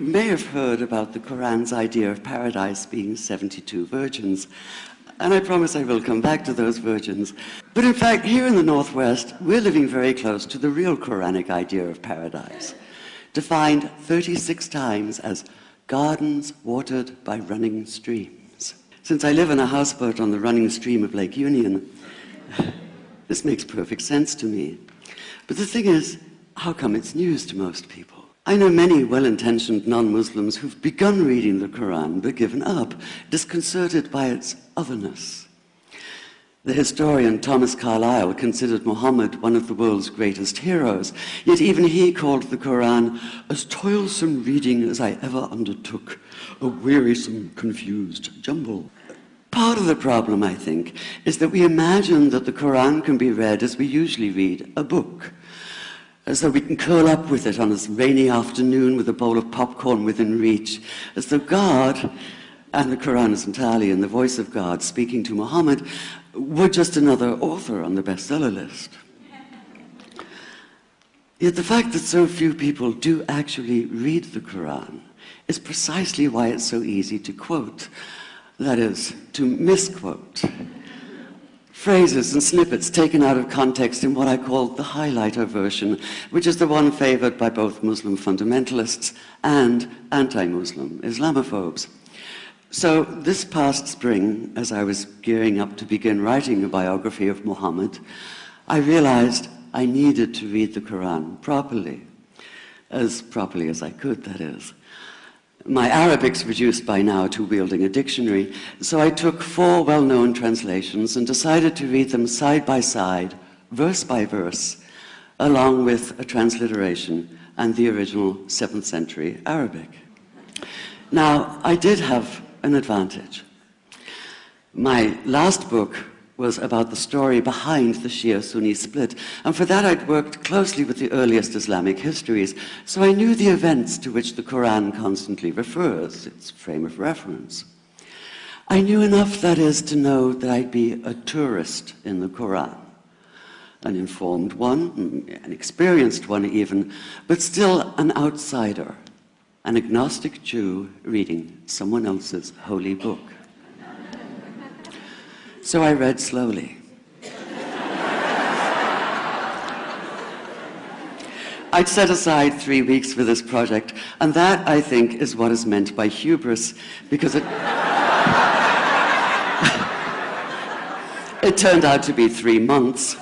may have heard about the Quran's idea of paradise being 72 virgins, and I promise I will come back to those virgins. But in fact, here in the Northwest, we're living very close to the real Quranic idea of paradise, defined 36 times as gardens watered by running streams. Since I live in a houseboat on the running stream of Lake Union, this makes perfect sense to me. But the thing is, how come it's news to most people? I know many well-intentioned non-Muslims who've begun reading the Quran but given up, disconcerted by its otherness. The historian Thomas Carlyle considered Muhammad one of the world's greatest heroes, yet even he called the Quran as toilsome reading as I ever undertook, a wearisome, confused jumble. Part of the problem, I think, is that we imagine that the Quran can be read as we usually read a book, as though we can curl up with it on a rainy afternoon with a bowl of popcorn within reach, as though God, and the Quran is entirely in the voice of God speaking to Muhammad, were just another author on the bestseller list. Yet the fact that so few people do actually read the Quran is precisely why it's so easy to quote, that is, to misquote. Phrases and snippets taken out of context in what I call the highlighter version, which is the one favored by both Muslim fundamentalists and anti-Muslim Islamophobes. So this past spring, as I was gearing up to begin writing a biography of Muhammad, I realized I needed to read the Quran properly as I could, that is. My Arabic's reduced by now to wielding a dictionary, so I took 4 well-known translations and decided to read them side by side, verse by verse, along with a transliteration and the original 7th century Arabic. Now, I did have an advantage. My last book was about the story behind the Shia-Sunni split, and for that I'd worked closely with the earliest Islamic histories, so I knew the events to which the Quran constantly refers, its frame of reference. I knew enough, that is, to know that I'd be a tourist in the Quran, an informed one, an experienced one even, but still an outsider, an agnostic Jew reading someone else's holy book. So I read slowly. I'd set aside 3 weeks for this project, and that, I think, is what is meant by hubris, because it turned out to be 3 months.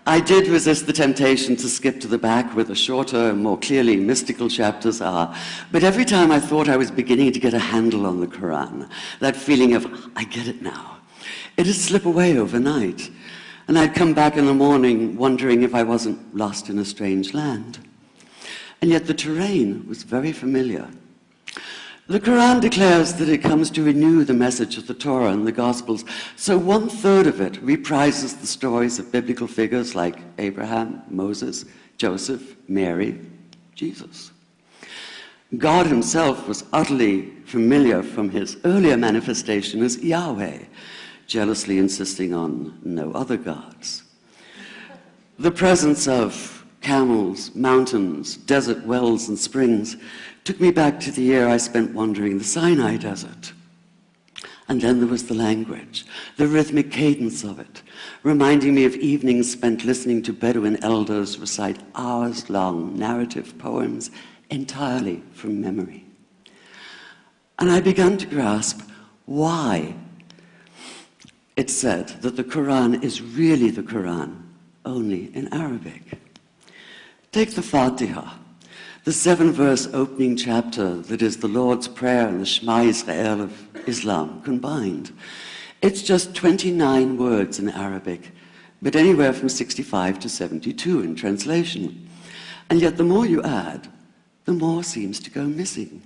I did resist the temptation to skip to the back where the shorter, more clearly mystical chapters are, but every time I thought I was beginning to get a handle on the Quran, that feeling of, I get it now, it'd slip away overnight, and I'd come back in the morning wondering if I wasn't lost in a strange land. And yet the terrain was very familiar. The Quran declares that it comes to renew the message of the Torah and the Gospels, so 1/3 of it reprises the stories of biblical figures like Abraham, Moses, Joseph, Mary, Jesus. God himself was utterly familiar from his earlier manifestation as Yahweh, jealously insisting on no other gods. The presence of camels, mountains, desert wells, and springs took me back to the year I spent wandering the Sinai desert. And then there was the language, the rhythmic cadence of it, reminding me of evenings spent listening to Bedouin elders recite hours-long narrative poems entirely from memory. And I began to grasp why it's said that the Quran is really the Quran, only in Arabic. Take the Fatiha, the 7-verse opening chapter that is the Lord's Prayer and the Shema Israel of Islam combined. It's just 29 words in Arabic, but anywhere from 65 to 72 in translation. And yet the more you add, the more seems to go missing.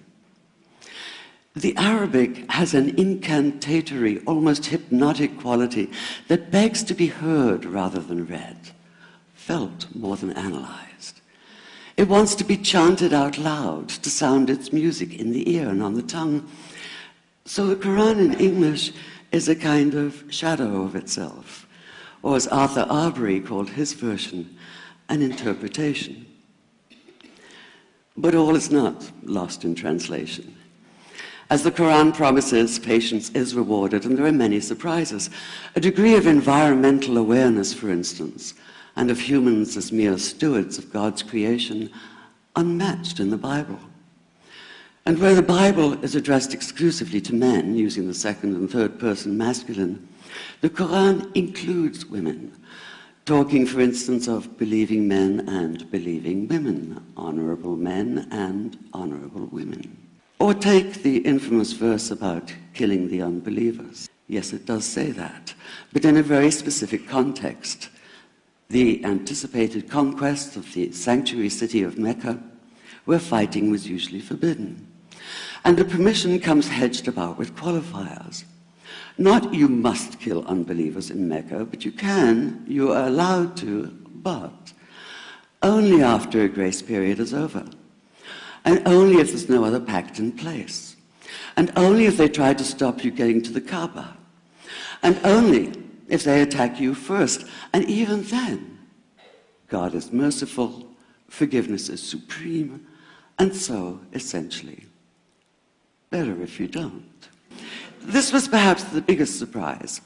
The Arabic has an incantatory, almost hypnotic quality that begs to be heard rather than read, felt more than analyzed. It wants to be chanted out loud, to sound its music in the ear and on the tongue. So the Quran in English is a kind of shadow of itself, or as Arthur Arbery called his version, an interpretation. But all is not lost in translation. As the Quran promises, patience is rewarded, and there are many surprises. A degree of environmental awareness, for instance, and of humans as mere stewards of God's creation, unmatched in the Bible. And where the Bible is addressed exclusively to men, using the second and third person masculine, the Quran includes women, talking, for instance, of believing men and believing women, honorable men and honorable women. Or take the infamous verse about killing the unbelievers. Yes, it does say that, but in a very specific context. The anticipated conquest of the sanctuary city of Mecca, where fighting was usually forbidden. And the permission comes hedged about with qualifiers. Not you must kill unbelievers in Mecca, but you are allowed to, but only after a grace period is over. And only if there's no other pact in place. And only if they try to stop you getting to the Kaaba. And only if they attack you first. And even then, God is merciful, forgiveness is supreme, and so, essentially, better if you don't. This was perhaps the biggest surprise.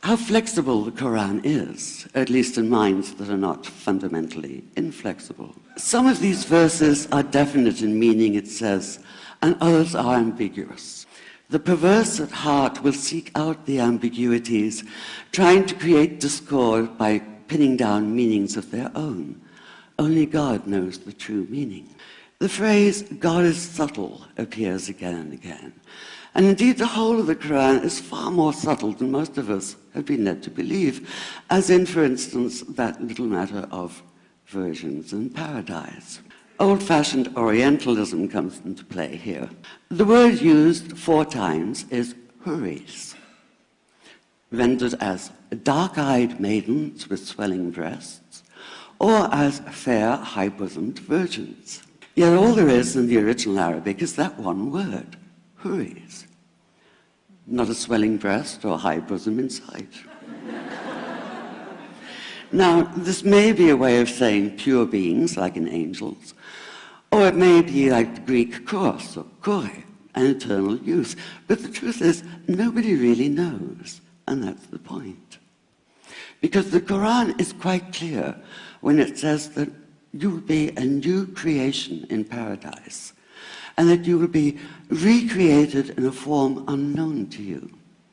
How flexible the Quran is, at least in minds that are not fundamentally inflexible. Some of these verses are definite in meaning, it says, and others are ambiguous. The perverse at heart will seek out the ambiguities, trying to create discord by pinning down meanings of their own. Only God knows the true meaning. The phrase, God is subtle, appears again and again. And indeed, the whole of the Quran is far more subtle than most of us have been led to believe, as in, for instance, that little matter of virgins and paradise. Old-fashioned Orientalism comes into play here. The word used 4 times is huris, rendered as dark-eyed maidens with swelling breasts, or as fair, high-bosomed virgins. Yet all there is in the original Arabic is that one word, huris. Not a swelling breast or high bosom in sight. Now, this may be a way of saying pure beings, like in angels, or it may be like the Greek kos or kore, an eternal youth. But the truth is, nobody really knows, and that's the point. Because the Quran is quite clear when it says that you will be a new creation in paradise, and that you will be recreated in a form unknown to you.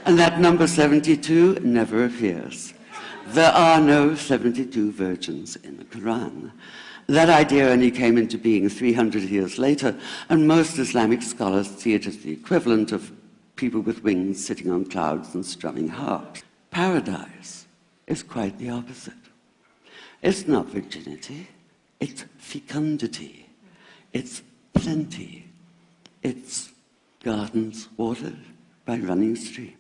And that number 72 never appears. There are no 72 virgins in the Quran. That idea only came into being 300 years later, and most Islamic scholars see it as the equivalent of people with wings sitting on clouds and strumming harps. Paradise is quite the opposite. It's not virginity, it's fecundity, it's plenty. It's gardens watered by running streams.